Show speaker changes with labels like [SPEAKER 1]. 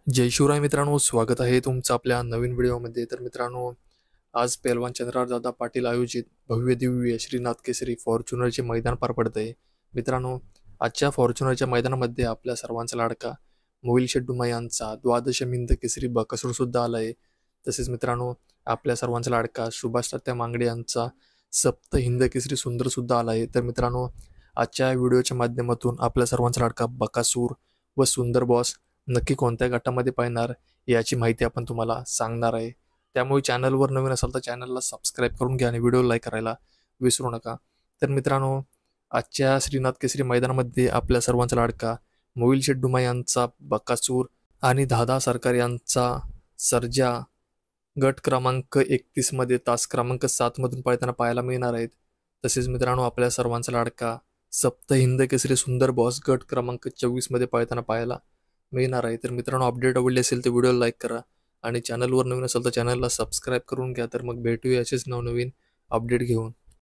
[SPEAKER 1] जय शिवराय मित्रांनो, स्वागत आहे तुमचं आपल्या नवीन व्हिडिओमध्ये. तर मित्रांनो, आज पैलवान चंद्रदादा पाटील आयोजित भव्य दिव्य श्रीनाथ केसरी फॉर्च्युनरचे मैदान पार पडत आहे. मित्रांनो, आजच्या फॉर्च्युनरच्या मैदानामध्ये आपल्या सर्वांचा लाडका मोहिल शेट्टी यांचा द्वादश हिंद केसरी बकासूर सुद्धा आला आहे. तसेच मित्रांनो, आपल्या सर्वांचा लाडका सुभाष तात्या मांगडे यांचा सप्त हिंद केसरी सुंदर सुद्धा आला आहे. तर मित्रांनो, आजच्या व्हिडिओच्या माध्यमातून आपल्या सर्वांचा लाडका बकासूर व सुंदर बॉस नक्की कोणत्या गटामध्ये पाहणार याची माहिती आपण तुम्हाला सांगणार आहे. त्यामुळे चॅनलवर नवीन असाल तर चॅनलला सबस्क्राईब करून घ्या आणि व्हिडिओ लाईक करायला विसरू नका. तर मित्रांनो, आजच्या श्रीनाथ केसरी मैदानामध्ये आपल्या सर्वांचा लाडका मोहिल शेट्टी यांचा बकासूर आणि दादा सरकार यांचा सर्जा गट क्रमांक 31 मध्ये तास क्रमांक 7 मधून पळताना पाहायला मिळणार आहेत. तसेच मित्रांनो, आपल्या सर्वांचा लाडका सप्त हिंद केसरी सुंदर बॉस गट क्रमांक 24 मध्ये पळताना पाहायला मिळणार आहे. तर मित्रांनो, अपडेट आवडली असेल तर व्हिडिओ लाईक करा आणि चॅनलवर नवीन असेल तर चॅनलला सबस्क्राईब करून घ्या. तर मग भेटूया असेच नवनवीन अपडेट घेऊन.